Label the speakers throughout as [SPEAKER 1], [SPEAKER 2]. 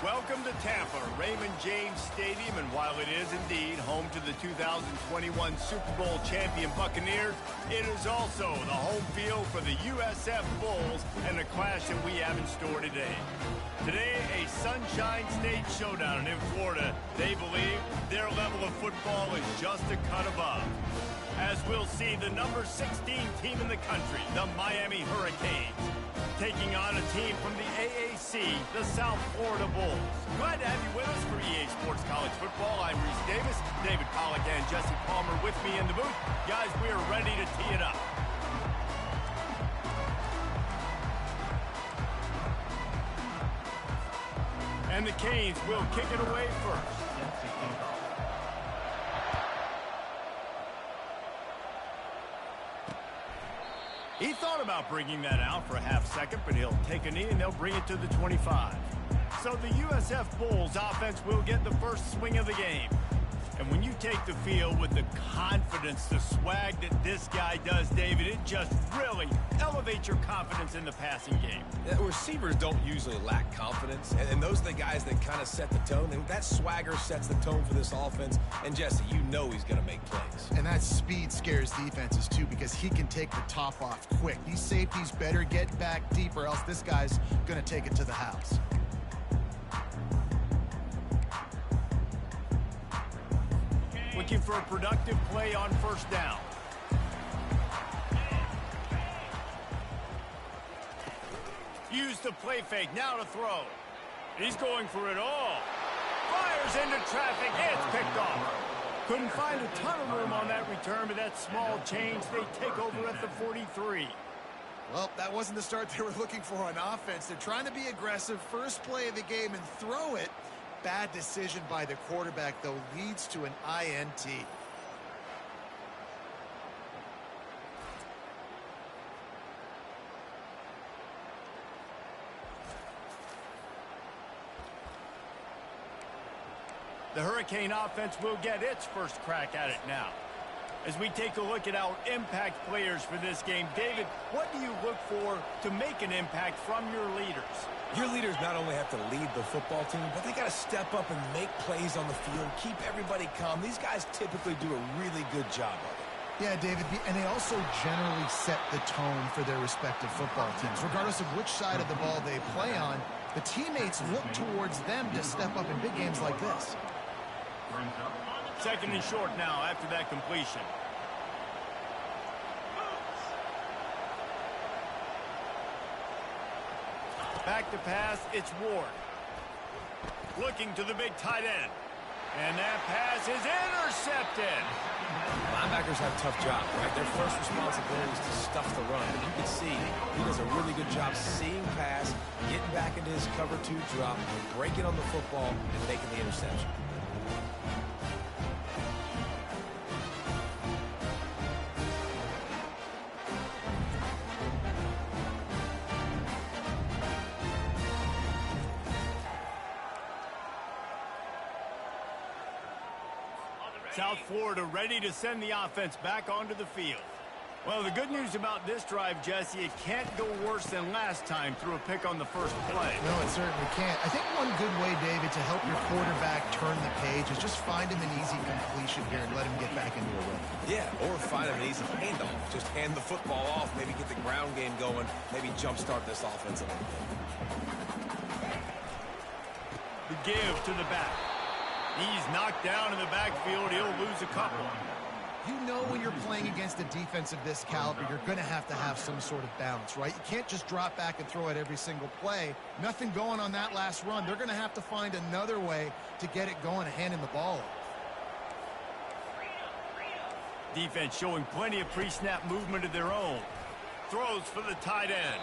[SPEAKER 1] Welcome to Tampa, Raymond James Stadium, and while it is indeed home to the 2021 Super Bowl champion Buccaneers, it is also the home field for the USF Bulls and the clash that we have in store today. Today, a Sunshine State showdown, and in Florida, they believe their level of football is just a cut above. As we'll see, the number 16 team in the country, the Miami Hurricanes, taking on a team from the AAC, the South Florida Bulls. Glad to have you with us for EA Sports College Football. I'm Reese Davis, David Pollack and Jesse Palmer with me in the booth. Guys, we are ready to tee it up. And the Canes will kick it away first. He thought about bringing that out for a half second, but he'll take a knee and they'll bring it to the 25. So the USF Bulls offense will get the first swing of the game. And when you take the field with the confidence, the swag that this guy does, David, it just really elevates your confidence in the passing game.
[SPEAKER 2] Receivers don't usually lack confidence, and those are the guys that kind of set the tone. And that swagger sets the tone for this offense. And Jesse, you know he's going to make plays.
[SPEAKER 3] And that speed scares defenses too, because he can take the top off quick. These safeties better get back deep, or else this guy's going to take it to the house.
[SPEAKER 1] Looking for a productive play on first down. Use the play fake, now to throw. He's going for it all. Fires into traffic, it's picked off. Couldn't find a ton of room on that return, but that small change, they take over at the 43.
[SPEAKER 3] Well, that wasn't the start they were looking for on offense. They're trying to be aggressive, first play of the game, and throw it. Bad decision by the quarterback, though, leads to an INT.
[SPEAKER 1] The Hurricane offense will get its first crack at it now. As we take a look at our impact players for this game, David, what do you look for to make an impact from your leaders?
[SPEAKER 2] Your leaders not only have to lead the football team, but they got to step up and make plays on the field, keep everybody calm. These guys typically do a really good job of it.
[SPEAKER 3] Yeah, David, and they also generally set the tone for their respective football teams. Regardless of which side of the ball they play on, the teammates look towards them to step up in big games like this.
[SPEAKER 1] Second and short now after that completion. Back to pass, it's Ward. Looking to the big tight end. And that pass is intercepted.
[SPEAKER 2] Linebackers have a tough job, right? Their first responsibility is to stuff the run. But you can see he does a really good job seeing pass, getting back into his cover two drop, breaking on the football, and making the interception.
[SPEAKER 1] South Florida ready to send the offense back onto the field. Well, the good news about this drive, Jesse, it can't go worse than last time through a pick on the first play.
[SPEAKER 3] No, it certainly can't. I think one good way, David, to help your quarterback turn the page is just find him an easy completion here and let him get back into a rhythm.
[SPEAKER 2] Yeah, or find him an easy handoff. Just hand the football off, maybe get the ground game going, maybe jumpstart this offense a little bit.
[SPEAKER 1] The give to the back. He's knocked down in the backfield. He'll lose a couple.
[SPEAKER 3] You know when you're playing against a defense of this caliber, you're going to have some sort of balance, right? You can't just drop back and throw it every single play. Nothing going on that last run. They're going to have to find another way to get it going and hand him the ball off.
[SPEAKER 1] Defense showing plenty of pre-snap movement of their own. Throws for the tight end.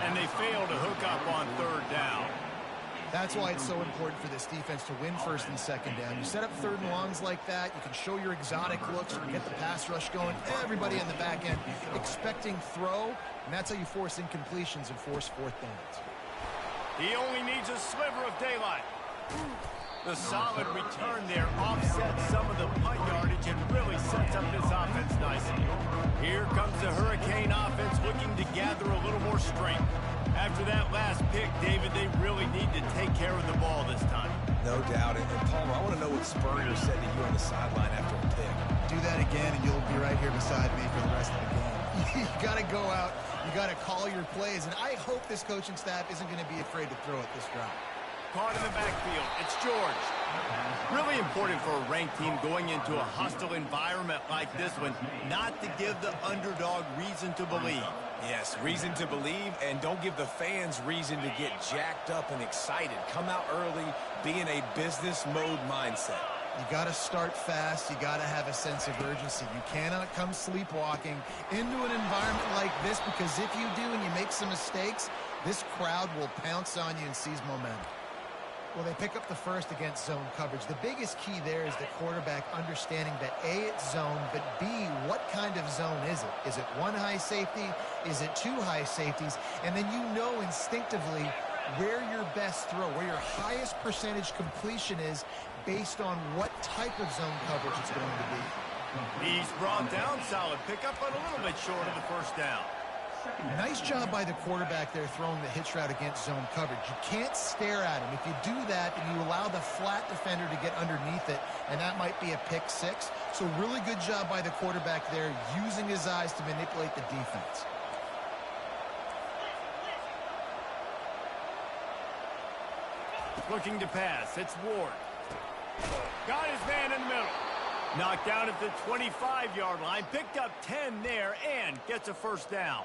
[SPEAKER 1] And they fail to hook up on third down.
[SPEAKER 3] That's why it's so important for this defense to win first and second down. You set up third and longs like that, you can show your exotic looks, you can get the pass rush going, everybody in the back end expecting throw, and that's how you force incompletions and force fourth downs.
[SPEAKER 1] He only needs a sliver of daylight. The solid return there offsets some of the punt yardage and really sets up this offense nicely. Here comes the Hurricane offense looking to gather a little more strength. After that last pick, David, they really need to take care of the ball this time.
[SPEAKER 2] No doubt. And Palmer, I want to know what Spurrier said to you on the sideline after a pick.
[SPEAKER 3] Do that again, and you'll be right here beside me for the rest of the game. You got to go out. You got to call your plays, and I hope this coaching staff isn't going to be afraid to throw it this drive.
[SPEAKER 1] Caught in the backfield. It's George. Really important for a ranked team going into a hostile environment like this one, not to give the underdog reason to believe.
[SPEAKER 2] Yes, reason to believe, and don't give the fans reason to get jacked up and excited. Come out early, be in a business mode mindset.
[SPEAKER 3] You got to start fast. You got to have a sense of urgency. You cannot come sleepwalking into an environment like this, because if you do and you make some mistakes, this crowd will pounce on you and seize momentum. Well, they pick up the first against zone coverage. The biggest key there is the quarterback understanding that A, it's zone, but B, what kind of zone is it? Is it one high safety? Is it two high safeties? And then you know instinctively where your best throw, where your highest percentage completion is based on what type of zone coverage it's going to be.
[SPEAKER 1] He's brought down. Solid pickup, but a little bit short of the first down.
[SPEAKER 3] Nice job by the quarterback there throwing the hitch route against zone coverage. You can't stare at him. If you do that, then you allow the flat defender to get underneath it, and that might be a pick six. So really good job by the quarterback there, using his eyes to manipulate the defense.
[SPEAKER 1] Looking to pass. It's Ward. Got his man in the middle. Knocked down at the 25-yard line. Picked up 10 there and gets a first down.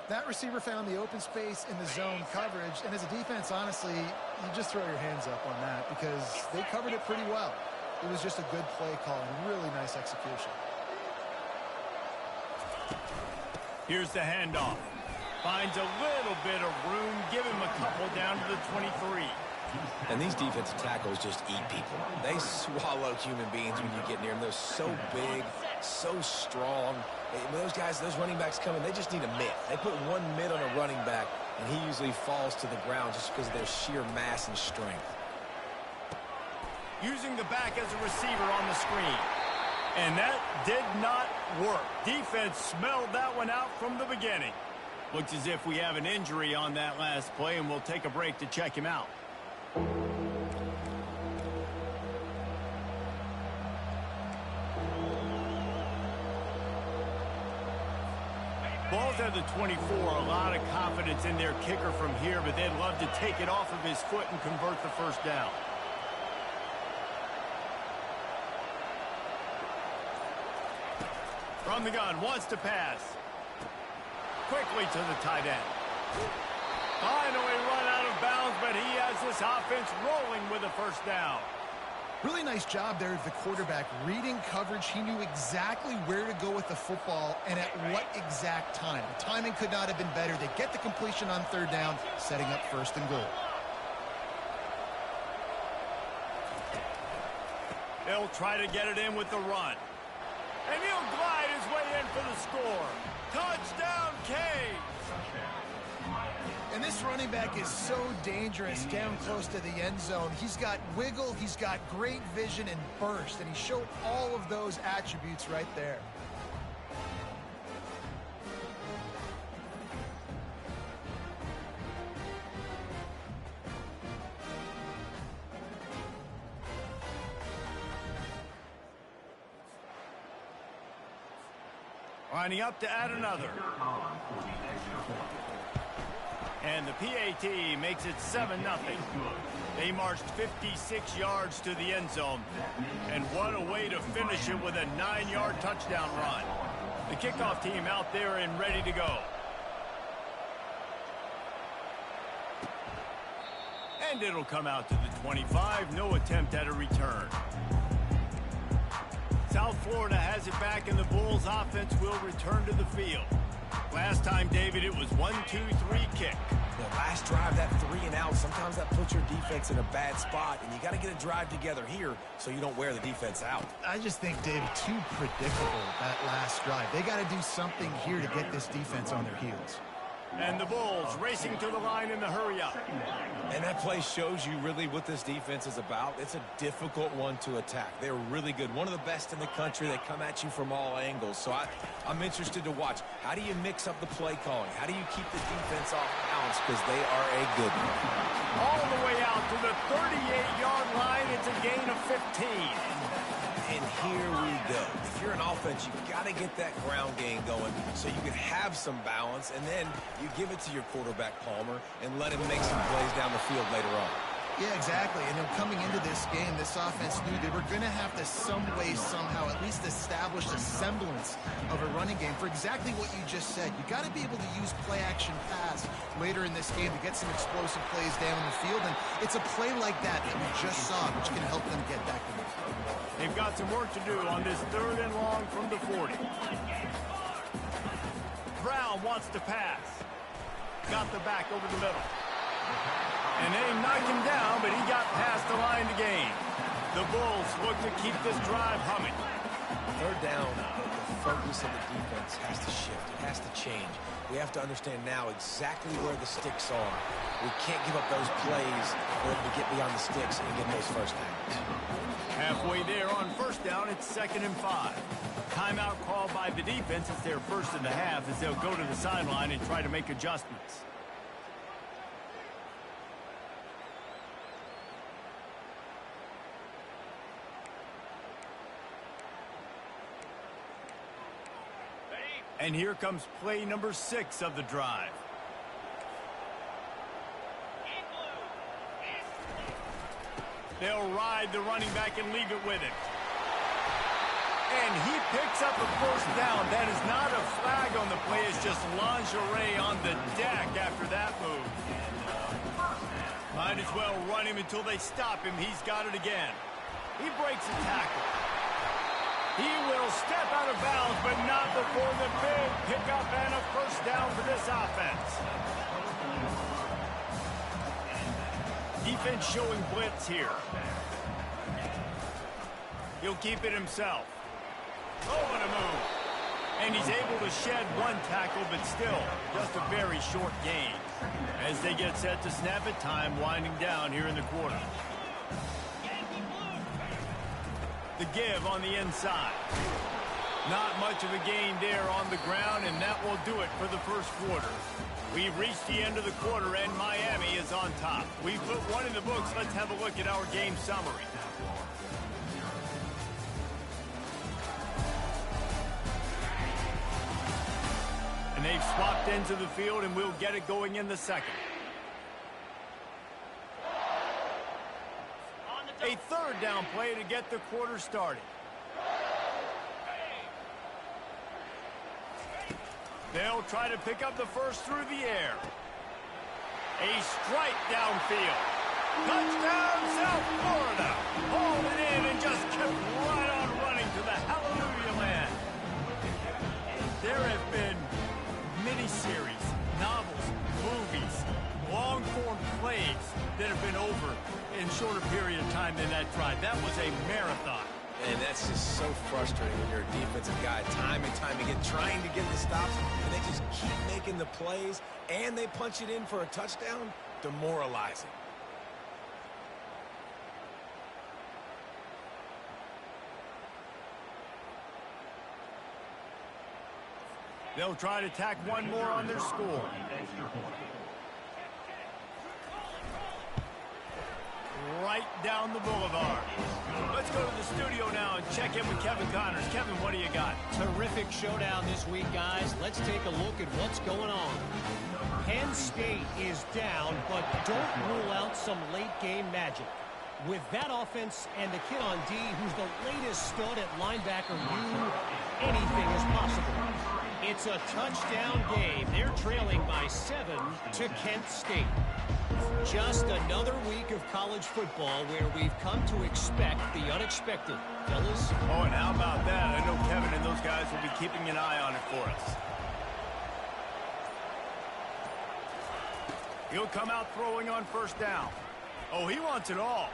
[SPEAKER 3] That receiver found the open space in the zone coverage, and as a defense, honestly, you just throw your hands up on that because they covered it pretty well. It was just a good play call and really nice execution.
[SPEAKER 1] Here's the handoff. Finds a little bit of room. Give him a couple down to the 23.
[SPEAKER 2] And these defensive tackles just eat people. They swallow human beings when you get near them. They're so big, so strong. When those guys, those running backs come in, they just need a mid. They put one mid on a running back, and he usually falls to the ground just because of their sheer mass and strength.
[SPEAKER 1] Using the back as a receiver on the screen. And that did not work. Defense smelled that one out from the beginning. Looks as if we have an injury on that last play, and we'll take a break to check him out. Ball's at the 24. A lot of confidence in their kicker from here, but they'd love to take it off of his foot and convert the first down. From the gun, wants to pass. Quickly to the tight end. Finally run out of bounds, but he has this offense rolling with a first down.
[SPEAKER 3] Really nice job there of the quarterback reading coverage. He knew exactly where to go with the football and at what exact time. The timing could not have been better. They get the completion on third down, setting up first and goal.
[SPEAKER 1] They'll try to get it in with the run. And he'll glide his way in for the score. Touchdown, Canes!
[SPEAKER 3] And this running back is so dangerous down close to the end zone. He's got wiggle, he's got great vision and burst, and he showed all of those attributes right there.
[SPEAKER 1] Lining up to add another. And the PAT makes it 7-0. They marched 56 yards to the end zone. And what a way to finish it with a 9-yard touchdown run. The kickoff team out there and ready to go. And it'll come out to the 25. No attempt at a return. South Florida has it back, and the Bulls offense will return to the field. Last time, David, it was 1-2-3 kick.
[SPEAKER 2] The last drive, that 3 and out, sometimes that puts your defense in a bad spot, and you got to get a drive together here so you don't wear the defense out.
[SPEAKER 3] I just think, David, too predictable, that last drive. They got to do something here to get this defense on their heels.
[SPEAKER 1] And the Bulls racing to the line in the hurry-up.
[SPEAKER 2] And that play shows you really what this defense is about. It's a difficult one to attack. They're really good. One of the best in the country. They come at you from all angles. So I'm interested to watch. How do you mix up the play calling? How do you keep the defense off balance? Because they are a good one.
[SPEAKER 1] All the way out to the 38-yard line. It's a gain of 15.
[SPEAKER 2] And here we go. If you're an offense, you've got to get that ground game going so you can have some balance, and then you give it to your quarterback, Palmer, and let him make some plays down the field later on.
[SPEAKER 3] Yeah, exactly. And coming into this game, this offense knew they were going to have to some way, somehow, at least establish a semblance of a running game for exactly what you just said. You got to be able to use play-action pass later in this game to get some explosive plays down the field, and it's a play like that we just saw, which can help them get back to the field.
[SPEAKER 1] They've got some work to do on this 3rd and long from the 40. Brown wants to pass. Got the back over the middle. And they knocked him down, but he got past the line to gain. The Bulls look to keep this drive humming.
[SPEAKER 2] 3rd down, the focus of the defense has to shift. It has to change. We have to understand now exactly where the sticks are. We can't give up those plays for them to get beyond the sticks and get those first downs.
[SPEAKER 1] Halfway there on 1st down, it's 2nd and 5. Timeout called by the defense. It's their 1st in the half as they'll go to the sideline and try to make adjustments. And here comes play number 6 of the drive. They'll ride the running back and leave it with him. And he picks up a 1st down. That is not a flag on the play. It's just lingerie on the deck after that move. Might as well run him until they stop him. He's got it again. He breaks a tackle. He will step out of bounds, but not before the big pickup and a 1st down for this offense. Defense showing blitz here. He'll keep it himself. Oh, what a move. And he's able to shed 1 tackle, but still just a very short gain. As they get set to snap it, time winding down here in the quarter. The give on the inside. Not much of a gain there on the ground, and that will do it for the 1st quarter. We've reached the end of the quarter, and Miami is on top. We've put one in the books. Let's have a look at our game summary. And they've swapped into the field, and we'll get it going in the 2nd. A 3rd down play to get the quarter started. They'll try to pick up the 1st through the air. A strike downfield. Touchdown, South Florida. Hauled it in and just kept right on running to the hallelujah land. There have been miniseries, novels, movies, long-form plays that have been over in shorter period of time than that drive. That was a marathon.
[SPEAKER 2] And that's just so frustrating when you're a defensive guy, time and time again, trying to get the stops, and they just keep making the plays, and they punch it in for a touchdown. Demoralizing.
[SPEAKER 1] They'll try to tack one more on their score. Right down the boulevard. Let's go to the studio now and check in with Kevin Connors. Kevin, what do you got?
[SPEAKER 4] Terrific showdown this week, guys. Let's take a look at what's going on. Penn State is down, but don't rule out some late-game magic. With that offense and the kid on D, who's the latest stud at linebacker, anything is possible. It's a touchdown game. They're trailing by 7 to Kent State. Just another week of college football where we've come to expect the unexpected. Fellas?
[SPEAKER 1] Oh, and how about that? I know Kevin and those guys will be keeping an eye on it for us. He'll come out throwing on 1st down. Oh, he wants it all.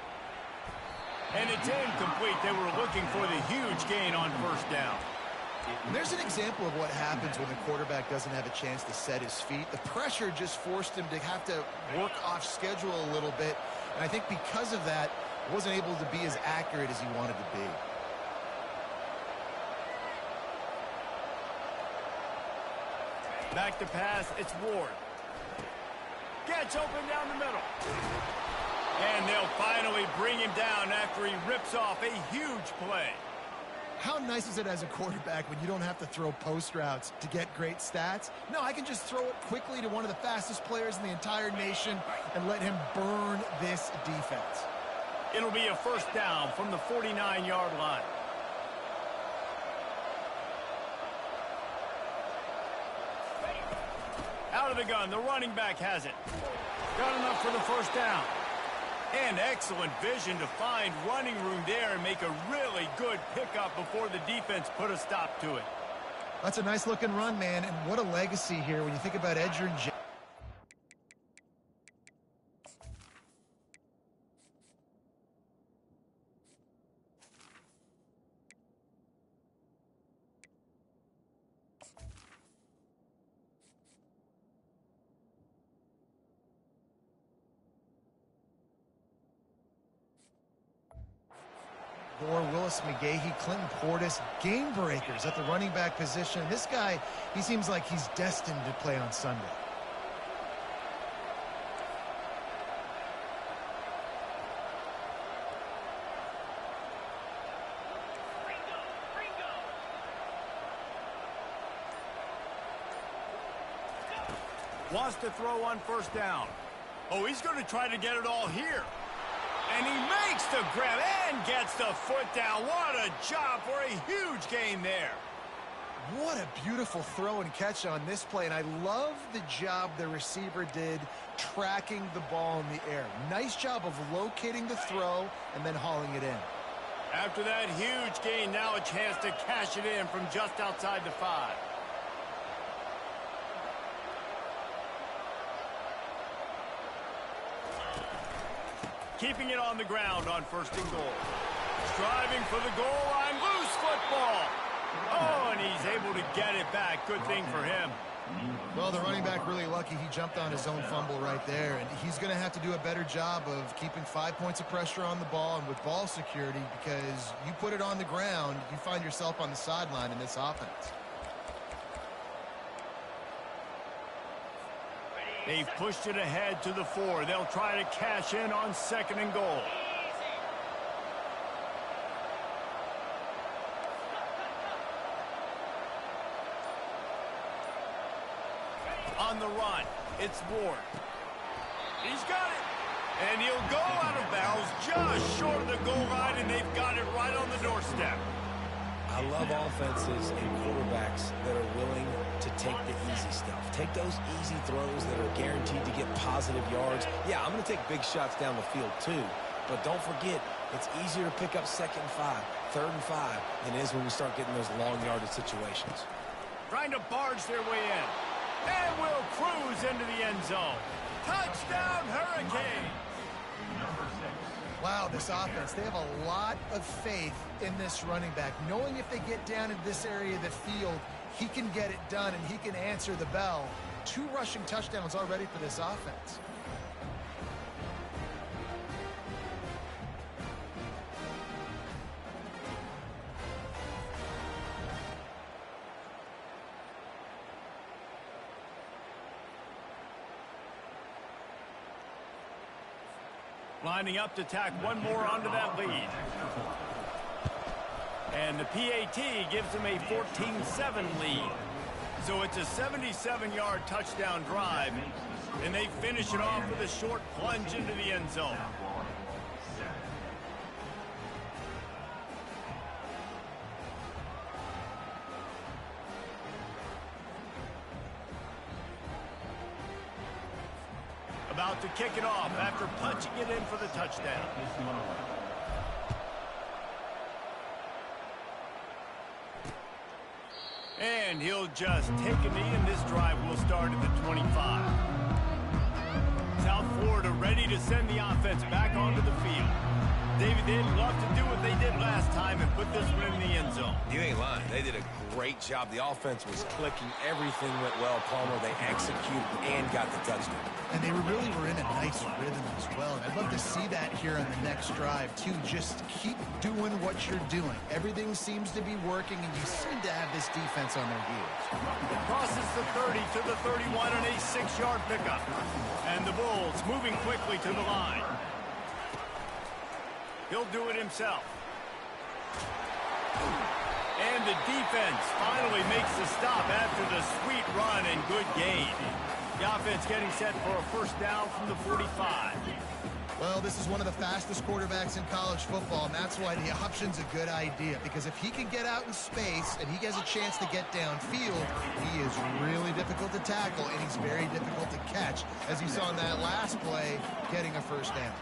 [SPEAKER 1] And it's incomplete. They were looking for the huge gain on 1st down.
[SPEAKER 3] And there's an example of what happens when the quarterback doesn't have a chance to set his feet. The pressure just forced him to have to work off schedule a little bit. And I think because of that, wasn't able to be as accurate as he wanted to be.
[SPEAKER 1] Back to pass, it's Ward. Gets open down the middle. And they'll finally bring him down after he rips off a huge play.
[SPEAKER 3] How nice is it as a quarterback when you don't have to throw post routes to get great stats? No, I can just throw it quickly to one of the fastest players in the entire nation and let him burn this defense.
[SPEAKER 1] It'll be a first down from the 49-yard line. Out of the gun, the running back has it. Got enough for the first down. And excellent vision to find running room there and make a really good pickup before the defense put a stop to it.
[SPEAKER 3] That's a nice-looking run, man, and what a legacy here when you think about Edgerrin James. Gore, Willis McGahee, Clinton Portis, game breakers at the running back position. This guy, he seems like he's destined to play on Sunday.
[SPEAKER 1] Wants to throw on first down. Oh, he's going to try to get it all here. And he makes the grab and gets the foot down. What a job for a huge gain there.
[SPEAKER 3] What a beautiful throw and catch on this play. And I love the job the receiver did tracking the ball in the air. Nice job of locating the throw and then hauling it in.
[SPEAKER 1] After that huge gain, now a chance to cash it in from just outside the 5. Keeping it on the ground on first and goal. Striving for the goal line. Loose football. Oh, and he's able to get it back. Good thing for him.
[SPEAKER 3] Well, the running back really lucky he jumped on his own fumble right there. And he's going to have to do a better job of keeping 5 points of pressure on the ball and with ball security, because you put it on the ground, you find yourself on the sideline in this offense.
[SPEAKER 1] They've pushed it ahead to the 4. They'll try to cash in on second and goal. On the run, it's Ward. He's got it. And he'll go out of bounds just short of the goal line, and they've got it right on the doorstep.
[SPEAKER 2] I love offenses and quarterbacks that are willing to take the easy stuff. Take those easy throws that are guaranteed to get positive yards. Yeah, I'm going to take big shots down the field too. But don't forget, it's easier to pick up second and 5, third and 5 than it is when we start getting those long yardage situations.
[SPEAKER 1] Trying to barge their way in. And will cruise into the end zone. Touchdown, Hurricane!
[SPEAKER 3] Wow, this offense, they have a lot of faith in this running back, knowing if they get down in this area of the field, he can get it done and he can answer the bell. 2 rushing touchdowns already for this offense.
[SPEAKER 1] Lining up to tack one more onto that lead. And the PAT gives them a 14-7 lead. So it's a 77-yard touchdown drive. And they finish it off with a short plunge into the end zone. About to kick it off after punching it in for the touchdown. And he'll just take a knee, and this drive will start at the 25. South Florida are ready to send the offense back onto the field. David, they'd love to do what they did last time and put this one in the end zone.
[SPEAKER 2] You ain't lying. They did a great job. The offense was clicking. Everything went well, Palmer. They executed and got the touchdown.
[SPEAKER 3] And they really were in a nice rhythm as well. And I'd love to see that here on the next drive, too. Just keep doing what you're doing. Everything seems to be working, and you seem to have this defense on their heels.
[SPEAKER 1] Crosses the 30 to the 31 on a 6-yard pickup. And the Bulls moving quickly to the line. He'll do it himself. And the defense finally makes the stop after the sweet run and good gain. The offense getting set for a first down from the 45.
[SPEAKER 3] Well, this is one of the fastest quarterbacks in college football, and that's why the option's a good idea. Because if he can get out in space and he has a chance to get downfield, he is really difficult to tackle, and he's very difficult to catch, as you saw in that last play, getting a first down.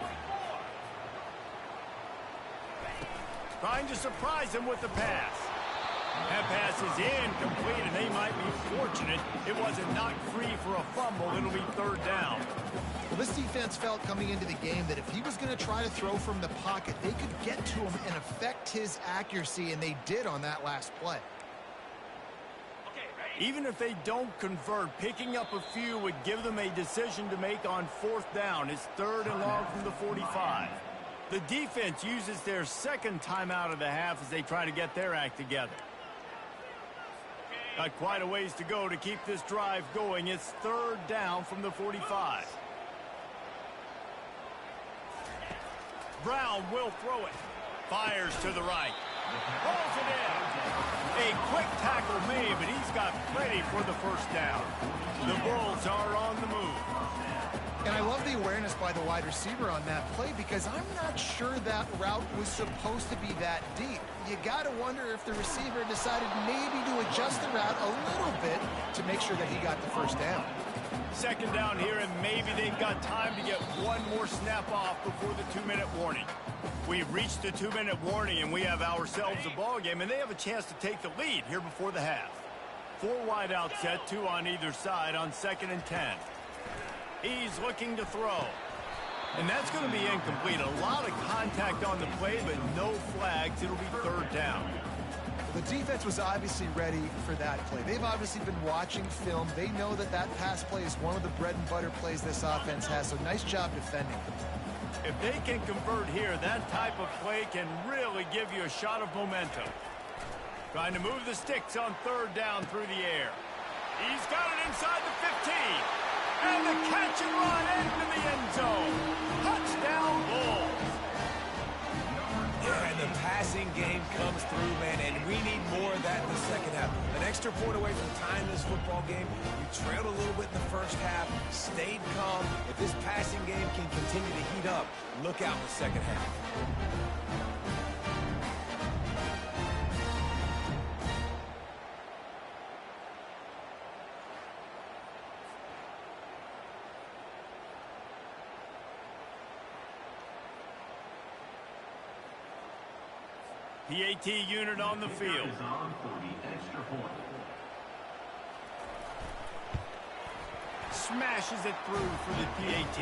[SPEAKER 1] Trying to surprise him with the pass. That pass is incomplete, and they might be fortunate it wasn't knocked free for a fumble. It'll be third down.
[SPEAKER 3] Well, this defense felt coming into the game that if he was going to try to throw from the pocket, they could get to him and affect his accuracy, and they did on that last play.
[SPEAKER 1] Even if they don't convert, picking up a few would give them a decision to make on fourth down. It's third and long from the 45. The defense uses their second timeout of the half as they try to get their act together. Got quite a ways to go to keep this drive going. It's third down from the 45. Brown will throw it. Fires to the right. Rolls it in. A quick tackle made, but he's got plenty for the first down. The Bulls are on the move.
[SPEAKER 3] And I love the awareness by the wide receiver on that play, because I'm not sure that route was supposed to be that deep. You got to wonder if the receiver decided maybe to adjust the route a little bit to make sure that he got the first down.
[SPEAKER 1] Second down here, and maybe they've got time to get one more snap off before the 2-minute warning. We've reached the 2-minute warning, and we have ourselves a ball game, and they have a chance to take the lead here before the half. 4 wide out set, 2 on either side on 2nd and 10. He's looking to throw. And that's going to be incomplete. A lot of contact on the play, but no flags. It'll be third down.
[SPEAKER 3] The defense was obviously ready for that play. They've obviously been watching film. They know that that pass play is one of the bread and butter plays this offense has, so nice job defending.
[SPEAKER 1] If they can convert here, that type of play can really give you a shot of momentum. Trying to move the sticks on third down through the air. He's got it inside the 15. And the catch and run into the end zone. Touchdown, Bulls.
[SPEAKER 2] Yeah, and the passing game comes through, man, and we need more of that in the second half. An extra point away from tying this football game. You trailed a little bit in the first half, stayed calm. If this passing game can continue to heat up, look out in the second half.
[SPEAKER 1] PAT unit on the field. Smashes it through for the PAT.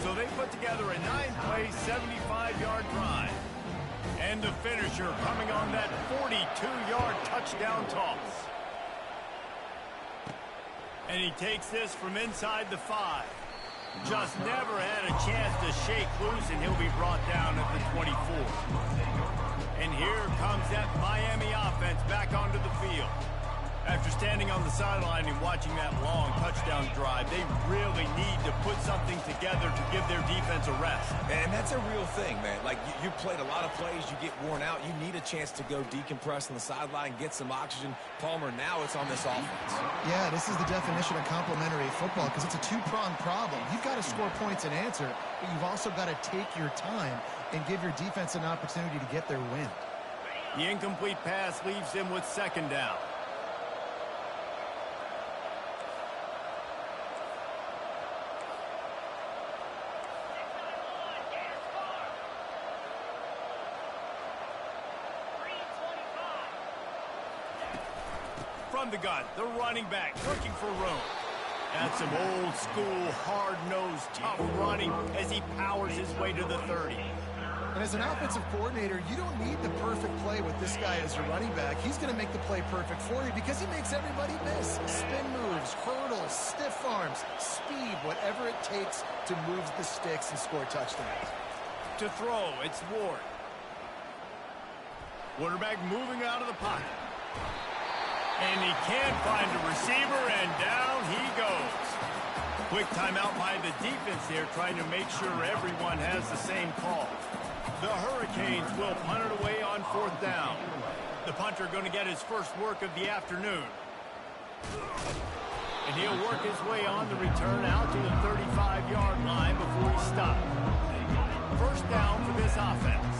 [SPEAKER 1] So they put together a 9-play, 75-yard drive. And the finisher coming on that 42-yard touchdown toss. And he takes this from inside the 5. Just never had a chance to shake loose, and he'll be brought down at the 24. And here comes that Miami offense back onto the field. After standing on the sideline and watching that long touchdown drive, they really need to put something together to give their defense a rest.
[SPEAKER 2] And that's a real thing, man. Like, you played a lot of plays, you get worn out. You need a chance to go decompress on the sideline, get some oxygen. Palmer, now it's on this offense.
[SPEAKER 3] Yeah, this is the definition of complementary football, because it's a two-pronged problem. You've got to score points and answer, but you've also got to take your time and give your defense an opportunity to get their win.
[SPEAKER 1] The incomplete pass leaves them with second down. From the gun, the running back looking for room. That's some old school, hard-nosed, tough running as he powers his way to the 30.
[SPEAKER 3] And as an offensive coordinator, you don't need the perfect play with this guy as your running back. He's going to make the play perfect for you because he makes everybody miss. Spin moves, hurdles, stiff arms, speed, whatever it takes to move the sticks and score touchdowns.
[SPEAKER 1] To throw, it's Ward. Quarterback moving out of the pocket. And he can't find a receiver, and down he goes. Quick timeout by the defense there, trying to make sure everyone has the same call. The Hurricanes will punt it away on 4th down. The punter going to get his first work of the afternoon. And he'll work his way on the return out to the 35-yard line before he stopped. First down for this offense.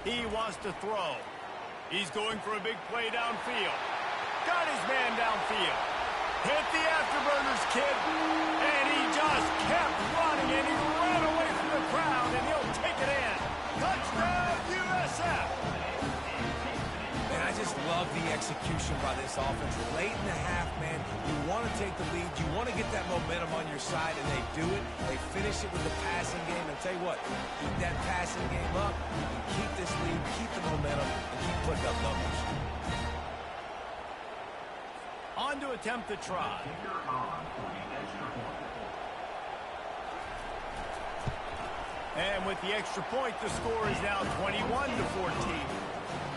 [SPEAKER 1] He wants to throw. He's going for a big play downfield. Got his man downfield. Hit the afterburners, kid. And he just kept running, and he ran away from the crowd, and he'll take it in. Touchdown, USF.
[SPEAKER 2] And I just love the execution by this offense. Late in the half, man, you want to take the lead. You want to get that momentum on your side, and they do it. They finish it with the passing game. And tell you what, keep that passing game up, and keep this lead, keep the momentum, and keep putting up numbers.
[SPEAKER 1] On to attempt the try. And with the extra point, the score is now 21-14.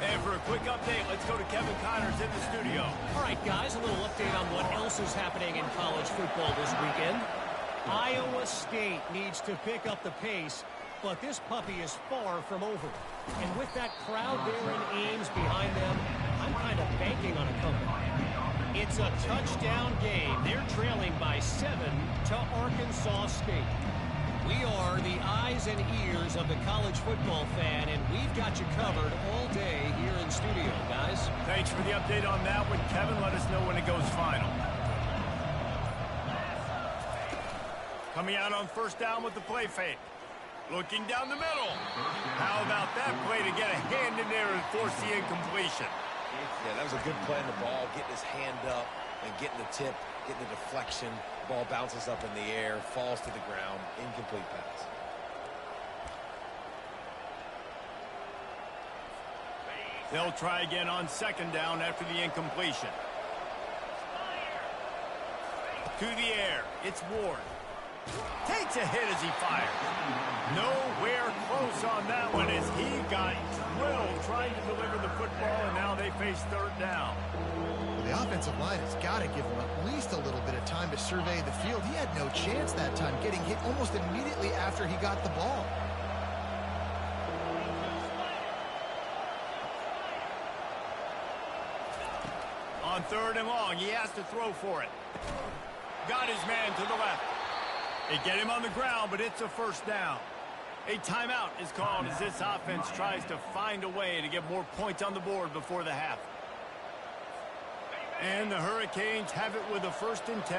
[SPEAKER 1] And for a quick update, let's go to Kevin Connors in the studio.
[SPEAKER 4] All right, guys, a little update on what else is happening in college football this weekend. Iowa State needs to pick up the pace, but this puppy is far from over. And with that crowd there in Ames behind them, I'm kind of banking on a comeback. It's a touchdown game. They're trailing by 7 to Arkansas State. We are the eyes and ears of the college football fan, and we've got you covered all day here in studio, guys.
[SPEAKER 1] Thanks for the update on that one, Kevin. Let us know when it goes final. Coming out on first down with the play fake. Looking down the middle. How about that play to get a hand in there and force the incompletion?
[SPEAKER 2] Yeah, that was a good play on the ball, getting his hand up and getting the tip, getting the deflection. Ball bounces up in the air, falls to the ground, incomplete pass.
[SPEAKER 1] They'll try again on second down after the incompletion. To the air, it's Ward. Takes a hit as he fires. Nowhere close on that one as he got drilled trying to deliver the football, and now they face third down.
[SPEAKER 3] Well, the offensive line has got to give him at least a little bit of time to survey the field. He had no chance that time, getting hit almost immediately after he got the ball.
[SPEAKER 1] On third and long, he has to throw for it. Got his man to the left. They get him on the ground, but it's a first down. A timeout is called as this offense tries to find a way to get more points on the board before the half. And the Hurricanes have it with a 1st and 10.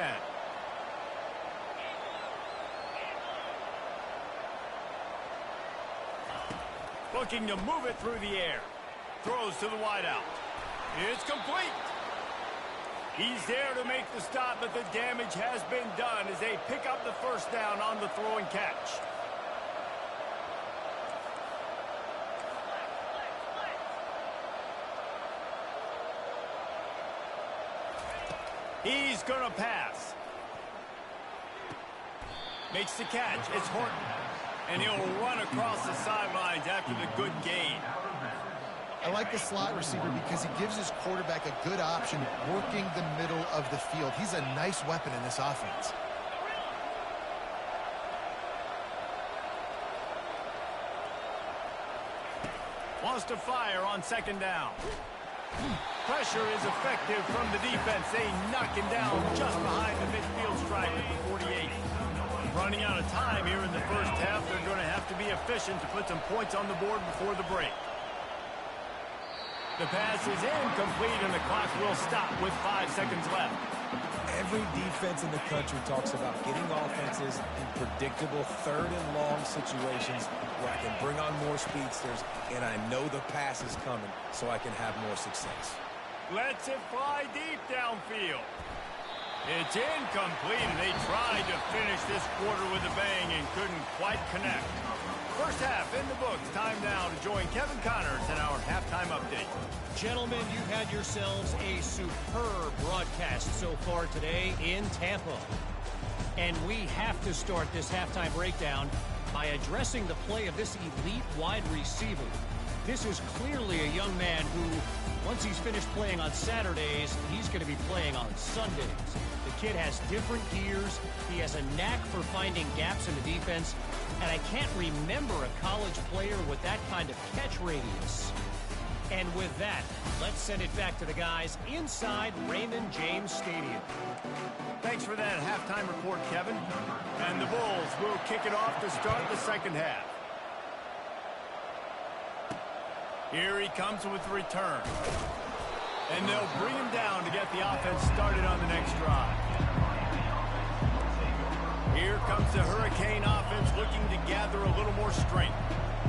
[SPEAKER 1] Looking to move it through the air. Throws to the wideout. It's complete. He's there to make the stop, but the damage has been done as they pick up the first down on the throw and catch. He's going to pass. Makes the catch. It's Horton. And he'll run across the sidelines after the good gain.
[SPEAKER 3] I like the slot receiver because he gives his quarterback a good option working the middle of the field. He's a nice weapon in this offense.
[SPEAKER 1] Wants to fire on second down. Pressure is effective from the defense. They knock him down just behind the midfield stripe at the 48. Running out of time here in the first half. They're going to have to be efficient to put some points on the board before the break. The pass is incomplete, and the clock will stop with 5 seconds left.
[SPEAKER 2] Every defense in the country talks about getting offenses in predictable third and long situations where I can bring on more speedsters, and I know the pass is coming, so I can have more success.
[SPEAKER 1] Lets it fly deep downfield. It's incomplete, and they tried to finish this quarter with a bang and couldn't quite connect. First half in the books. Time now to join Kevin Connors in our halftime update.
[SPEAKER 4] Gentlemen, you've had yourselves a superb broadcast so far today in Tampa. And we have to start this halftime breakdown by addressing the play of this elite wide receiver. This is clearly a young man who, once he's finished playing on Saturdays, he's going to be playing on Sundays. The kid has different gears. He has a knack for finding gaps in the defense. And I can't remember a college player with that kind of catch radius. And with that, let's send it back to the guys inside Raymond James Stadium.
[SPEAKER 1] Thanks for that halftime report, Kevin. And the Bulls will kick it off to start the second half. Here he comes with the return. And they'll bring him down to get the offense started on the next drive. Here comes the Hurricane offense looking to gather a little more strength.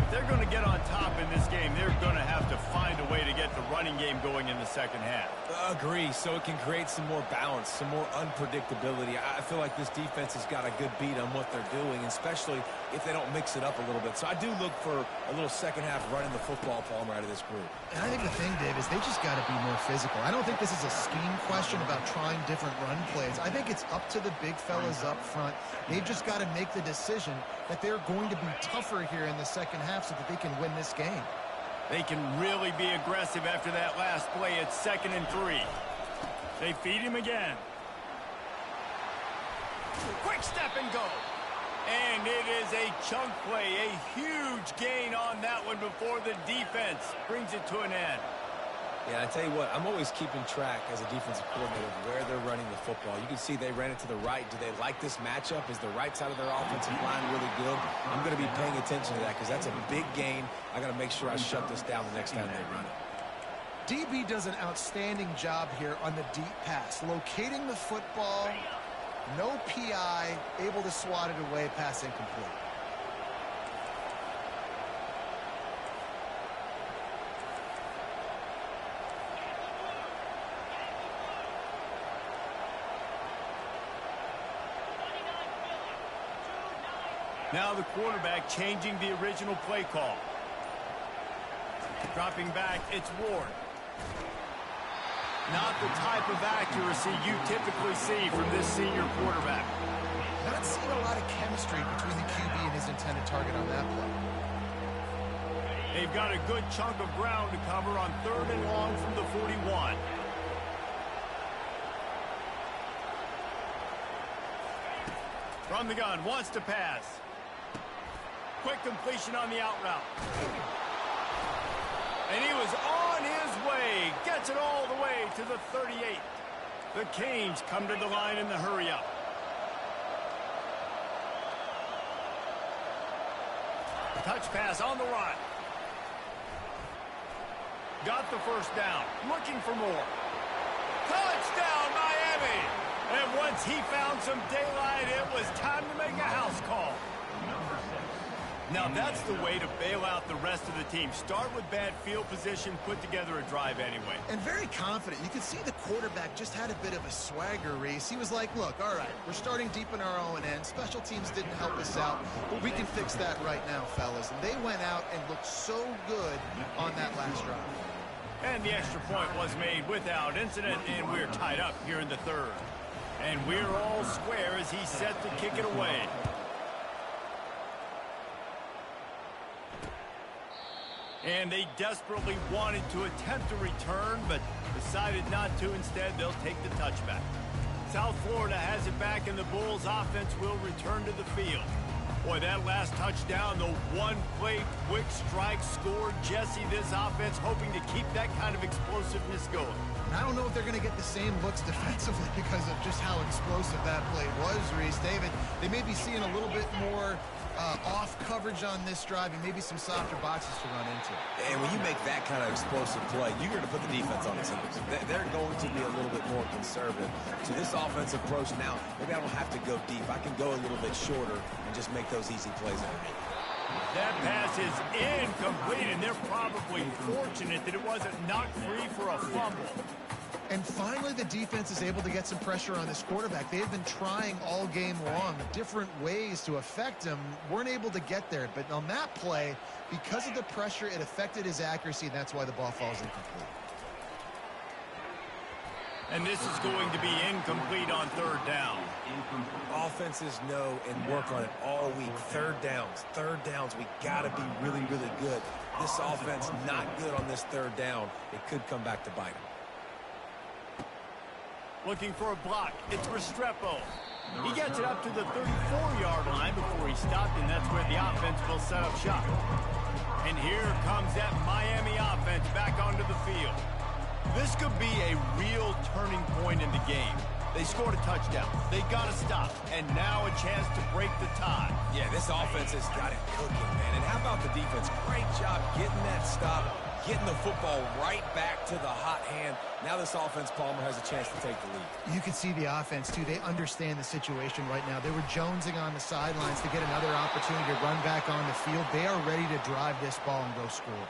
[SPEAKER 1] If they're going to get on top in this game, they're going to have to find a way to get the running game going in the second half.
[SPEAKER 2] Agree, so it can create some more balance, some more unpredictability. I feel like this defense has got a good beat on what they're doing, especially if they don't mix it up a little bit. So I do look for a little second half running the football Palmer out of this group.
[SPEAKER 3] And I think the thing, Dave, is they just got to be more physical. I don't think this is a scheme question about trying different run plays. I think it's up to the big fellas up front. They've just got to make the decision that they're going to be tougher here in the second half so that they can win this game.
[SPEAKER 1] They can really be aggressive after that last play. It's 2nd and 3. They feed him again. Quick step and go. And it is a chunk play, a huge gain on that one before the defense brings it to an end.
[SPEAKER 2] Yeah, I tell you what, I'm always keeping track as a defensive coordinator of where they're running the football. You can see they ran it to the right. Do they like this matchup? Is the right side of their offensive line really good? I'm going to be paying attention to that because that's a big gain. I got to make sure I shut this down the next time they run it.
[SPEAKER 3] DB does an outstanding job here on the deep pass, locating the football, no PI, able to swat it away, pass incomplete.
[SPEAKER 1] Now the quarterback changing the original play call. Dropping back, it's Ward. Not the type of accuracy you typically see from this senior quarterback.
[SPEAKER 3] Not seeing a lot of chemistry between the QB and his intended target on that play.
[SPEAKER 1] They've got a good chunk of ground to cover on 3rd and long from the 41. From the gun, wants to pass. Quick completion on the out route. And he was on his way. Gets it all the way to the 38. The Canes come to the line in the hurry-up. Touch pass on the run. Got the first down. Looking for more. Touchdown, Miami! And once he found some daylight, it was time to make a house call. Now that's the way to bail out the rest of the team. Start with bad field position, put together a drive anyway.
[SPEAKER 3] And very confident. You could see the quarterback just had a bit of a swagger race. He was like, look, all right, we're starting deep in our own end. Special teams didn't help us out, but we can fix that right now, fellas. And they went out and looked so good on that last drive.
[SPEAKER 1] And the extra point was made without incident, and we're tied up here in the 3rd. And we're all square as he's set to kick it away. And they desperately wanted to attempt a return, but decided not to. Instead, they'll take the touchback. South Florida has it back, and the Bulls offense will return to the field. Boy, that last touchdown, the one-play quick strike scored. Jesse, this offense hoping to keep that kind of explosiveness going.
[SPEAKER 3] And I don't know if they're going to get the same looks defensively because of just how explosive that play was, Reese. David, they may be seeing a little bit more off coverage on this drive and maybe some softer boxes to run into.
[SPEAKER 2] And when you make that kind of explosive play, you're going to put the defense on its heels. They're going to be a little bit more conservative. So this offensive approach now, maybe I don't have to go deep. I can go a little bit shorter and just make those easy plays underneath.
[SPEAKER 1] That pass is incomplete, and they're probably fortunate that it wasn't knocked free for a fumble.
[SPEAKER 3] And finally, the defense is able to get some pressure on this quarterback. They have been trying all game long different ways to affect him. Weren't able to get there. But on that play, because of the pressure, it affected his accuracy, and that's why the ball falls incomplete.
[SPEAKER 1] And this is going to be incomplete on third down.
[SPEAKER 2] Offenses know and work on it all week. Third downs, we got to be really, really good. This offense not good on this third down. It could come back to bite them.
[SPEAKER 1] Looking for a block. It's Restrepo. He gets it up to the 34-yard line before he stopped, and that's where the offense will set up shop. And here comes that Miami offense back onto the field. This could be a real turning point in the game. They scored a touchdown. They got to stop. And now a chance to break the tie.
[SPEAKER 2] Yeah, this offense has got it cooking, man. And how about the defense? Great job getting that stop, getting the football right back to the hot hand. Now this offense, Palmer, has a chance to take the lead.
[SPEAKER 3] You can see the offense, too. They understand the situation right now. They were jonesing on the sidelines to get another opportunity to run back on the field. They are ready to drive this ball and go score.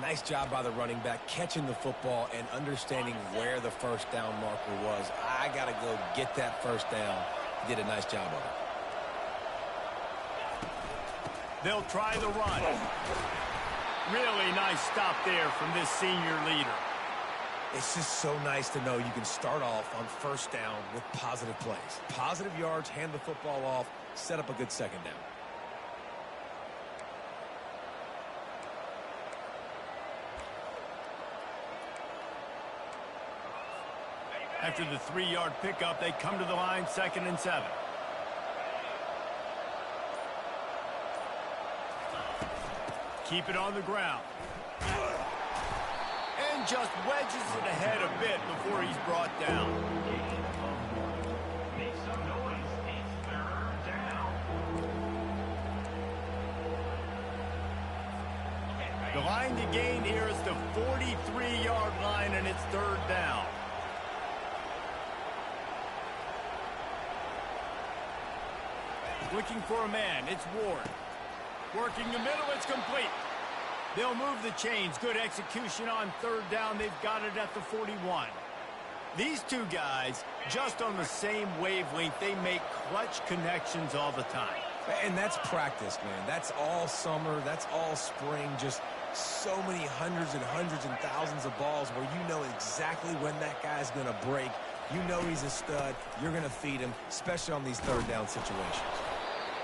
[SPEAKER 2] Nice job by the running back, catching the football and understanding where the first down marker was. I got to go get that first down. He did a nice job of it.
[SPEAKER 1] They'll try the run. Really nice stop there from this senior leader.
[SPEAKER 2] It's just so nice to know you can start off on first down with positive plays. Positive yards, hand the football off, set up a good second down.
[SPEAKER 1] After the 3-yard pickup, they come to the line, 2nd and 7. Keep it on the ground. And just wedges it ahead a bit before he's brought down. The line to gain here is the 43-yard line, and it's 3rd down. Looking for a man. It's Ward. Working the middle. It's complete. They'll move the chains. Good execution on 3rd down. They've got it at the 41. These two guys, just on the same wavelength, they make clutch connections all the time.
[SPEAKER 2] And that's practice, man. That's all summer. That's all spring. Just so many hundreds and thousands of balls where you know exactly when that guy's going to break. You know he's a stud. You're going to feed him, especially on these 3rd down situations.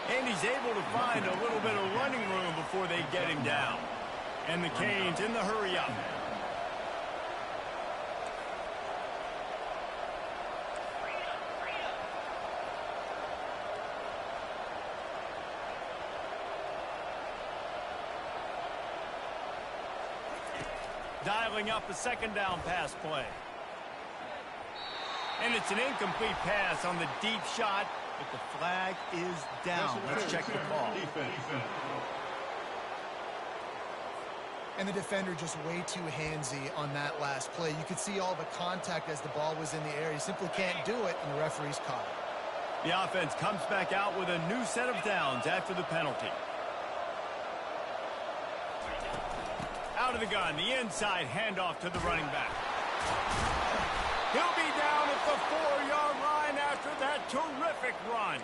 [SPEAKER 1] And he's able to find a little bit of running room before they get him down. And the Canes in the hurry up. Dialing up a 2nd down pass play. And it's an incomplete pass on the deep shot, but the flag is down. Let's check the call.
[SPEAKER 3] And the defender just way too handsy on that last play. You could see all the contact as the ball was in the air. He simply can't do it, and the referee's caught it.
[SPEAKER 1] The offense comes back out with a new set of downs after the penalty. Out of the gun, the inside handoff to the running back. He'll be down at the 4-yard line after that terrific run.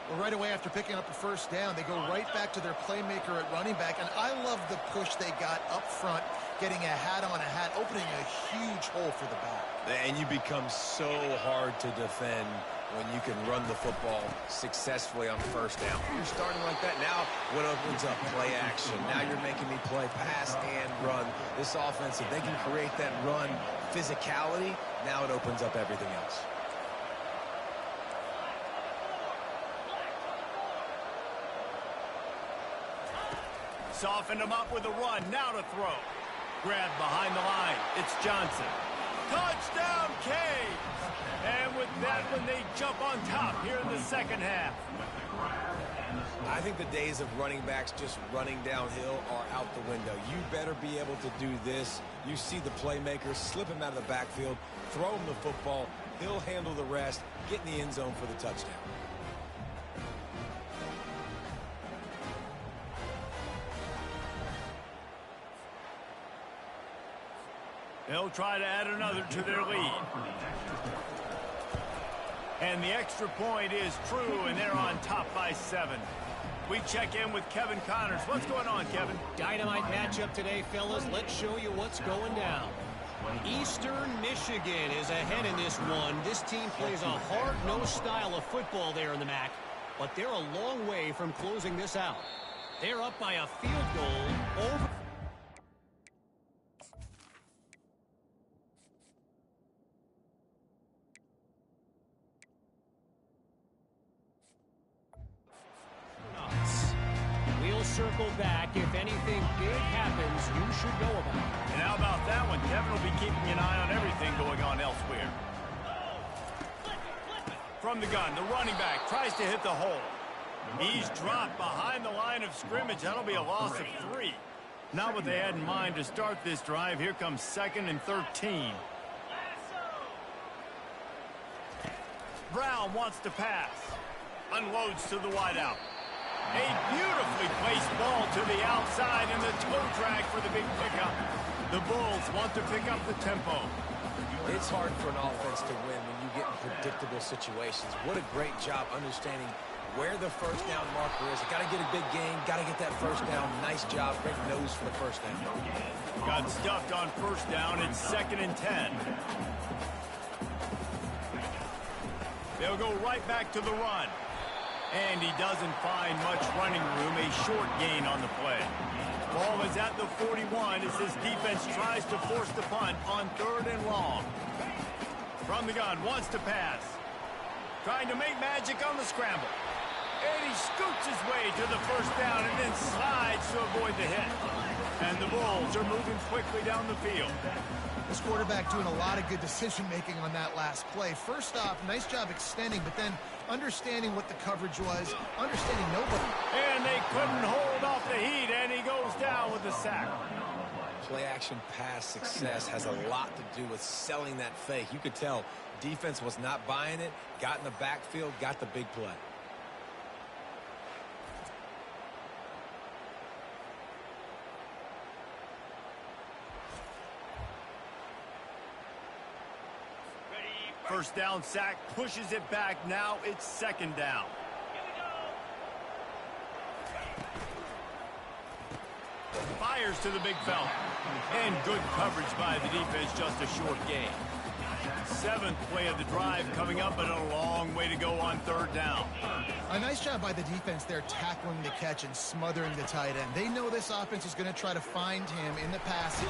[SPEAKER 3] Well, right away after picking up a first down, they go right back to their playmaker at running back. And I love the push they got up front, getting a hat on a hat, opening a huge hole for the back.
[SPEAKER 2] And you become so hard to defend when you can run the football successfully on first down. You're starting like that. Now what opens up? Play action. Now you're making me play pass and run. This offense, if they can create that run physicality, now it opens up everything else.
[SPEAKER 1] Softened him up with a run. Now to throw. Grabbed behind the line. It's Johnson. Touchdown, Canes! And with that one, they jump on top here in the second half.
[SPEAKER 2] I think the days of running backs just running downhill are out the window. You better be able to do this. You see the playmaker, slip him out of the backfield, throw him the football. He'll handle the rest, get in the end zone for the touchdown.
[SPEAKER 1] They'll try to add another to their lead. And the extra point is true, and they're on top by 7. We check in with Kevin Connors. What's going on, Kevin?
[SPEAKER 4] Dynamite matchup today, fellas. Let's show you what's going down. Eastern Michigan is ahead in this one. This team plays a hard-nosed style of football there in the MAC, but they're a long way from closing this out. They're up by a field goal over. We'll circle back. If anything big happens, you should know about it.
[SPEAKER 1] And how about that one? Kevin will be keeping an eye on everything going on elsewhere. From the gun, the running back tries to hit the hole. He's dropped behind the line of scrimmage. That'll be a loss of 3. Not what they had in mind to start this drive. Here comes 2nd and 13. Brown wants to pass. Unloads to the wideout. A beautifully placed ball to the outside and the toe drag for the big pickup. The Bulls want to pick up the tempo.
[SPEAKER 2] It's hard for an offense to win when you get in predictable situations. What a great job understanding where the first down marker is. Got to get a big gain, got to get that first down. Nice job, great nose for the first down.
[SPEAKER 1] Got stuffed on first down. It's 2nd and 10. They'll go right back to the run. And he doesn't find much running room. A short gain on the play. Ball is at the 41 as his defense tries to force the punt on 3rd and long. From the gun, wants to pass. Trying to make magic on the scramble. And he scoots his way to the first down and then slides to avoid the hit. And the Bulls are moving quickly down the field.
[SPEAKER 3] This quarterback doing a lot of good decision-making on that last play. First off, nice job extending, but then understanding what the coverage was, understanding nobody.
[SPEAKER 1] And they couldn't hold off the heat, and he goes down with a sack.
[SPEAKER 2] Play-action pass success has a lot to do with selling that fake. You could tell defense was not buying it, got in the backfield, got the big play.
[SPEAKER 1] First down sack, pushes it back. Now it's 2nd down. Fires to the big fella. And good coverage by the defense, just a short gain. 7th play of the drive coming up, but a long way to go on 3rd down.
[SPEAKER 3] A nice job by the defense there tackling the catch and smothering the tight end. They know this offense is going to try to find him in the passing.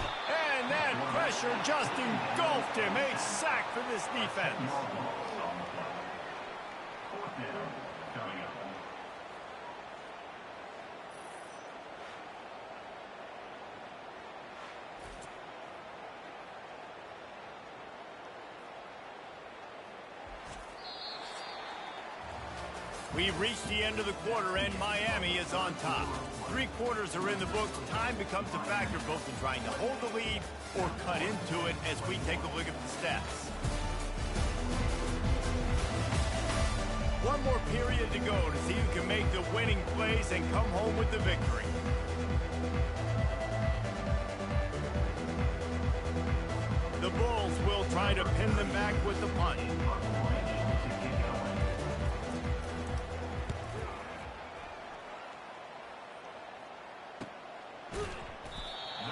[SPEAKER 1] And that pressure just engulfed him. A sack for this defense. We've reached the end of the quarter, and Miami is on top. 3 quarters are in the books. Time becomes a factor both in trying to hold the lead or cut into it as we take a look at the stats. One more period to go to see who can make the winning plays and come home with the victory. The Bulls will try to pin them back with the punt.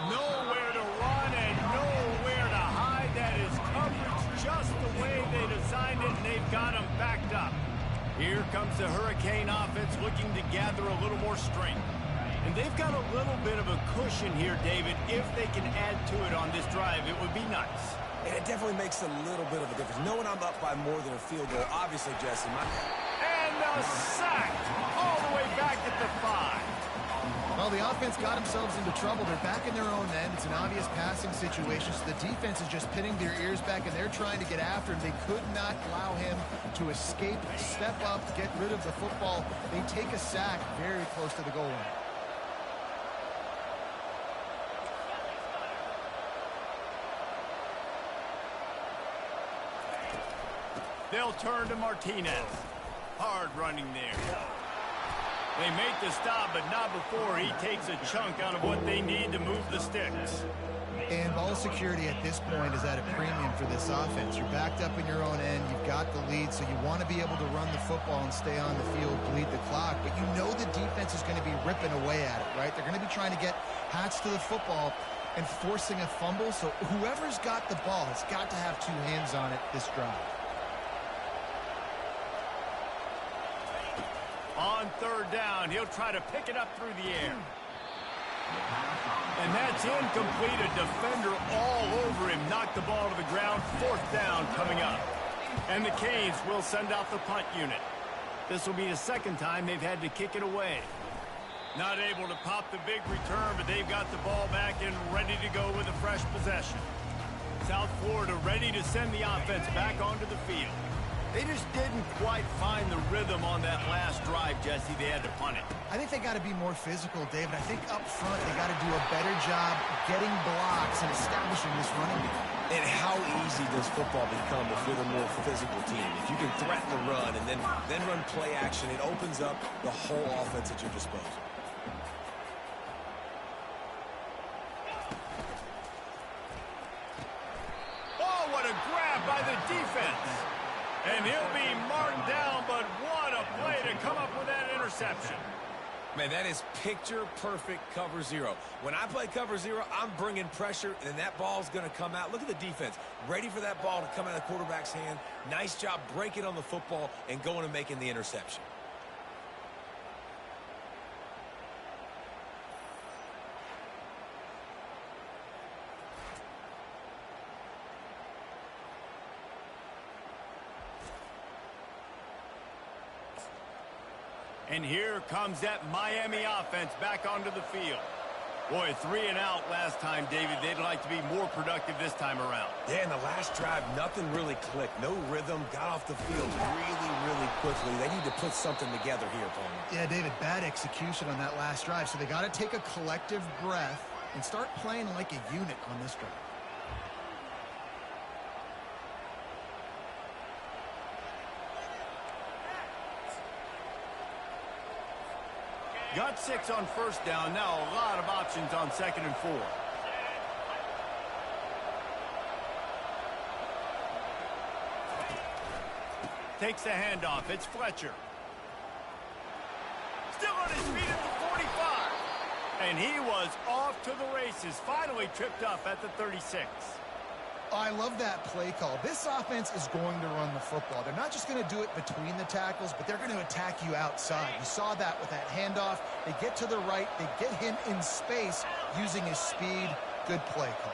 [SPEAKER 1] Nowhere to run and nowhere to hide. That is coverage just the way they designed it, and they've got them backed up. Here comes the Hurricane offense looking to gather a little more strength. And they've got a little bit of a cushion here, David. If they can add to it on this drive, it would be nice.
[SPEAKER 2] And it definitely makes a little bit of a difference. Knowing I'm up by more than a field goal, obviously, Jesse.
[SPEAKER 1] And a sack all the way back at the 5.
[SPEAKER 3] Well, the offense got themselves into trouble. They're back in their own end. It's an obvious passing situation, so the defense is just pinning their ears back, and they're trying to get after him. They could not allow him to escape, step up, get rid of the football. They take a sack very close to the goal line.
[SPEAKER 1] They'll turn to Martinez. Hard running there. They make the stop, but not before he takes a chunk out of what they need to move the sticks.
[SPEAKER 3] And ball security at this point is at a premium for this offense. You're backed up in your own end. You've got the lead, so you want to be able to run the football and stay on the field, bleed the clock. But you know the defense is going to be ripping away at it, right? They're going to be trying to get Hats to the football and forcing a fumble. So whoever's got the ball has got to have two hands on it this drive.
[SPEAKER 1] On third down, he'll try to pick it up through the air. And that's incomplete. A defender all over him. Knocked the ball to the ground. Fourth down coming up. And the Canes will send out the punt unit. This will be the second time they've had to kick it away. Not able to pop the big return, but they've got the ball back and ready to go with a fresh possession. South Florida ready to send the offense back onto the field. They just didn't quite find the rhythm on that last drive, Jesse. They had to punt it.
[SPEAKER 3] I think they got to be more physical, David. I think up front they got to do a better job getting blocks and establishing this running game.
[SPEAKER 2] And how easy does football become if you're the more physical team? If you can threaten the run and then run play action, it opens up the whole offense at your disposal.
[SPEAKER 1] Oh, what a grab by the defense. And he'll be marked down, but what a play to come up with that interception.
[SPEAKER 2] Man, that is picture-perfect cover zero. When I play cover zero, I'm bringing pressure, and that ball's going to come out. Look at the defense. Ready for that ball to come out of the quarterback's hand. Nice job breaking on the football and going and making the interception.
[SPEAKER 1] And here comes that Miami offense back onto the field. Boy, 3 and out last time, David. They'd like to be more productive this time around.
[SPEAKER 2] Yeah, in the last drive, nothing really clicked. No rhythm, got off the field really quickly. They need to put something together here, Paul.
[SPEAKER 3] Yeah, David, bad execution on that last drive. So they got to take a collective breath and start playing like a unit on this drive.
[SPEAKER 1] Got 6 on first down. Now a lot of options on 2nd and 4. Takes the handoff. It's Fletcher. Still on his feet at the 45. And he was off to the races. Finally tripped up at the 36.
[SPEAKER 3] Oh, I love that play call. This offense is going to run the football. They're not just going to do it between the tackles, but they're going to attack you outside. You saw that with that handoff. They get to the right. They get him in space using his speed. Good play call.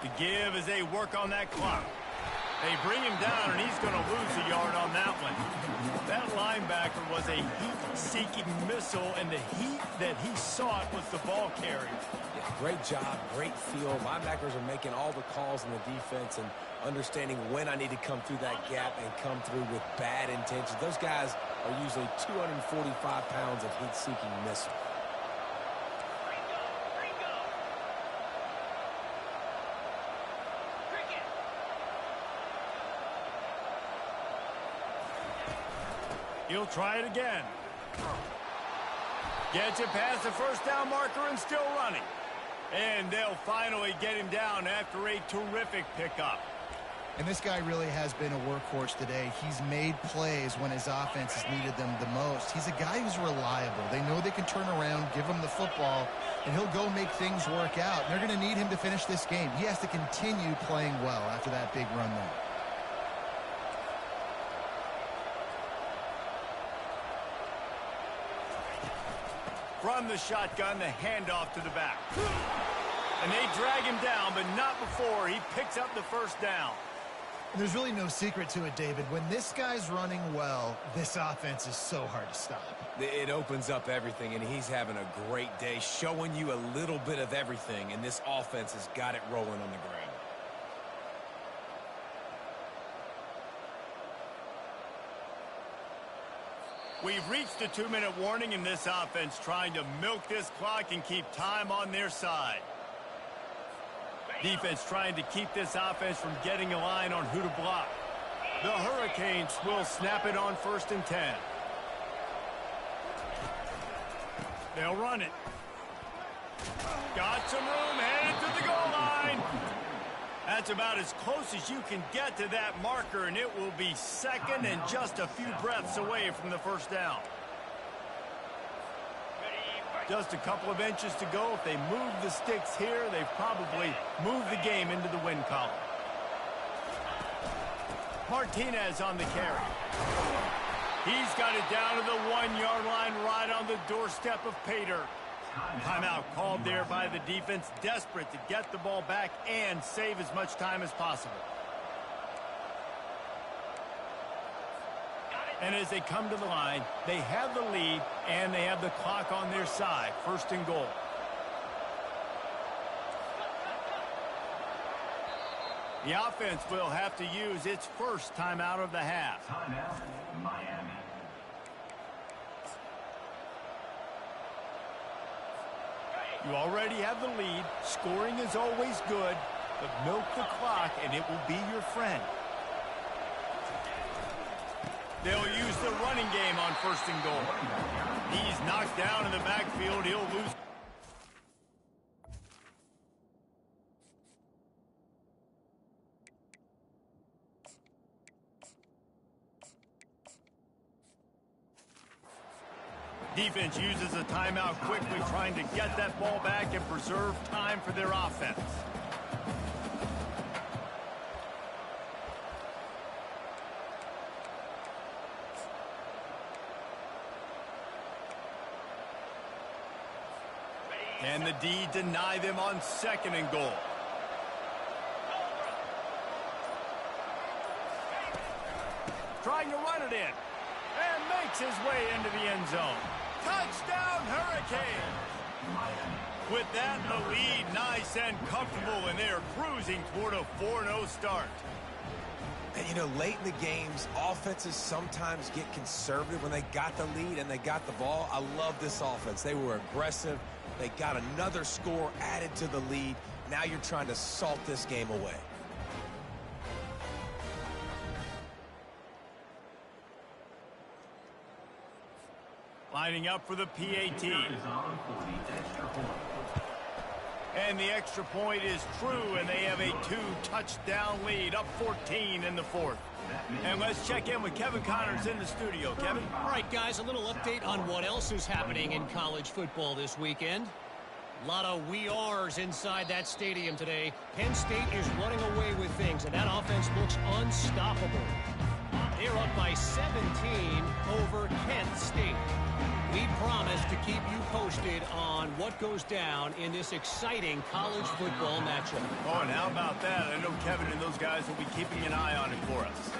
[SPEAKER 1] The give as they work on that clock. They bring him down, and he's going to lose a yard on that one. That linebacker was a heat-seeking missile, and the heat that he sought was the ball carrier.
[SPEAKER 2] Yeah, great job, great feel. Linebackers are making all the calls in the defense and understanding when I need to come through that gap and come through with bad intentions. Those guys are usually 245 pounds of heat-seeking missile.
[SPEAKER 1] He'll try it again. Gets it past the first down marker and still running. And they'll finally get him down after a terrific pickup.
[SPEAKER 3] And this guy really has been a workhorse today. He's made plays when his offense has needed them the most. He's a guy who's reliable. They know they can turn around, give him the football, and he'll go make things work out. And they're going to need him to finish this game. He has to continue playing well after that big run there.
[SPEAKER 1] From the shotgun, the handoff to the back. And they drag him down, but not before he picks up the first down.
[SPEAKER 3] And there's really no secret to it, David. When this guy's running well, this offense is so hard to stop.
[SPEAKER 2] It opens up everything, and he's having a great day, showing you a little bit of everything, and this offense has got it rolling on the ground.
[SPEAKER 1] We've reached the 2-minute warning in this offense, trying to milk this clock and keep time on their side. Defense trying to keep this offense from getting a line on who to block. The Hurricanes will snap it on 1st and 10. They'll run it. Got some room, headed to the goal line. That's about as close as you can get to that marker, and it will be 2nd and just a few breaths away from the 1st down. Just a couple of inches to go. If they move the sticks here, they've probably moved the game into the win column. Martinez on the carry. He's got it down to the 1-yard line, right on the doorstep of Pater. Timeout called there by the defense, desperate to get the ball back and save as much time as possible. And as they come to the line, they have the lead and they have the clock on their side. 1st and goal. The offense will have to use its first timeout of the half.
[SPEAKER 5] Timeout, Miami.
[SPEAKER 1] You already have the lead. Scoring is always good, but milk the clock and it will be your friend. They'll use the running game on 1st and goal. He's knocked down in the backfield. He'll lose. Defense uses a timeout quickly, trying to get that ball back and preserve time for their offense. And the D deny them on 2nd and goal. Trying to run it in. And makes his way into the end zone. Touchdown, Hurricane! With that, the lead nice and comfortable, and they're cruising toward a 4-0 start.
[SPEAKER 2] And, you know, late in the games, offenses sometimes get conservative when they got the lead and they got the ball. I love this offense. They were aggressive. They got another score added to the lead. Now you're trying to salt this game away.
[SPEAKER 1] Lining up for the PAT. And the extra point is true, and they have a 2-touchdown lead, up 14 in the 4th. And let's check in with Kevin Connors in the studio. Kevin?
[SPEAKER 4] All right, guys, a little update on what else is happening in college football this weekend. A lot of we are's inside that stadium today. Penn State is running away with things, and that offense looks unstoppable. They're up by 17 over Kent State. We promise to keep you posted on what goes down in this exciting college football matchup.
[SPEAKER 1] Oh, and how about that? I know Kevin and those guys will be keeping an eye on it for us.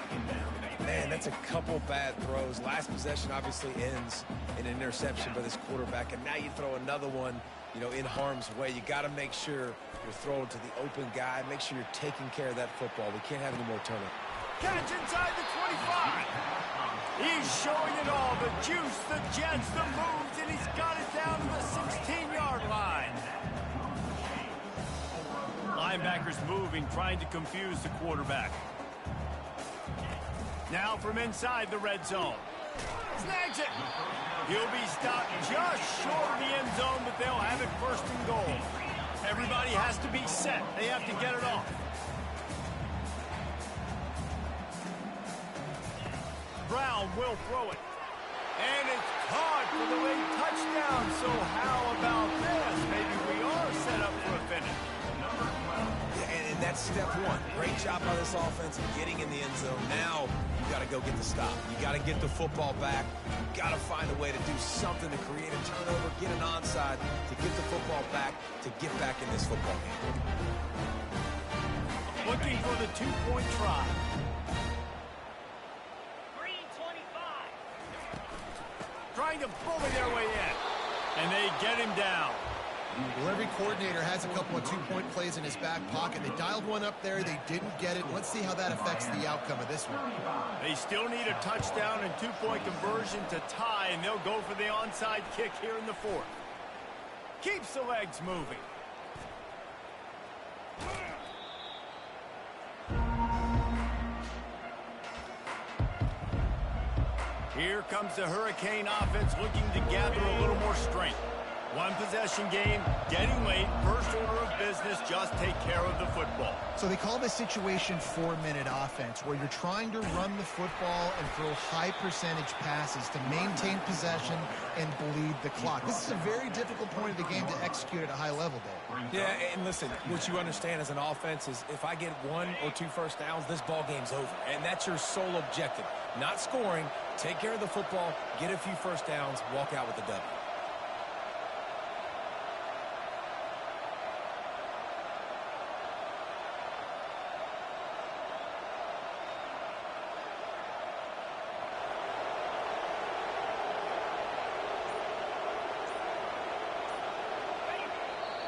[SPEAKER 2] Man, that's a couple bad throws. Last possession obviously ends in an interception by this quarterback, and now you throw another one, you know, in harm's way. You got to make sure you're throwing to the open guy. Make sure you're taking care of that football. We can't have any more turnovers.
[SPEAKER 1] Catch inside the 25. He's showing it all. The juice, the jets, the moves, and he's got it down to the 16-yard line. Linebackers moving, trying to confuse the quarterback. Now from inside the red zone. Snags it. He'll be stopped just short of the end zone, but they'll have it 1st and goal. Everybody has to be set. They have to get it off. Brown will throw it. And it's caught for the late touchdown. So how about this? Maybe we are set up for a finish.
[SPEAKER 2] Yeah, and that's step one. Great job by this offense of getting in the end zone. Now you got to go get the stop. You got to get the football back. You got to find a way to do something to create a turnover, get an onside, to get the football back, to get back in this football game.
[SPEAKER 1] Looking for the 2-point try. Trying to bully their way in. And they get him down.
[SPEAKER 3] Well, every coordinator has a couple of 2-point plays in his back pocket. They dialed one up there. They didn't get it. Let's see how that affects the outcome of this one.
[SPEAKER 1] They still need a touchdown and 2-point conversion to tie, and they'll go for the onside kick here in the 4th. Keeps the legs moving. Here comes the Hurricane offense looking to gather a little more strength. One possession game, getting late, first order of business, just take care of the football.
[SPEAKER 3] So they call this situation 4-minute offense, where you're trying to run the football and throw high percentage passes to maintain possession and bleed the clock. This is a very difficult point of the game to execute at a high level, Dave.
[SPEAKER 2] Yeah, and listen, what you understand as an offense is if I get 1 or 2 first downs, this ball game's over. And that's your sole objective. Not scoring, take care of the football, get a few first downs, walk out with the W.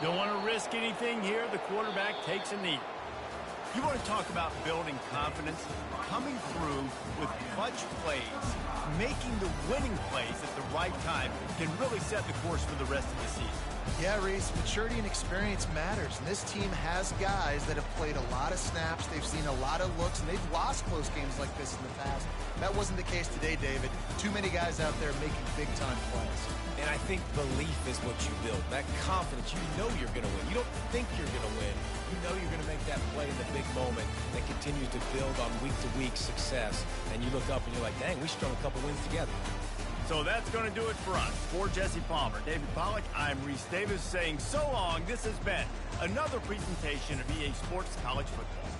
[SPEAKER 1] Don't want to risk anything here. The quarterback takes a knee. You want to talk about building confidence? Coming through with clutch plays, making the winning plays at the right time can really set the course for the rest of the season.
[SPEAKER 3] Yeah, Reese, maturity and experience matters, and this team has guys that have played a lot of snaps, they've seen a lot of looks, and they've lost close games like this in the past. That wasn't the case today, David. Too many guys out there making big-time plays.
[SPEAKER 2] And I think belief is what you build. That confidence, you know you're going to win. You don't think you're going to win. You know you're going to make that play in the big moment that continues to build on week-to-week success. And you look up and you're like, dang, we strung a couple wins together.
[SPEAKER 1] So that's going to do it for us. For Jesse Palmer, David Pollack, I'm Reese Davis saying so long. This has been another presentation of EA Sports College Football.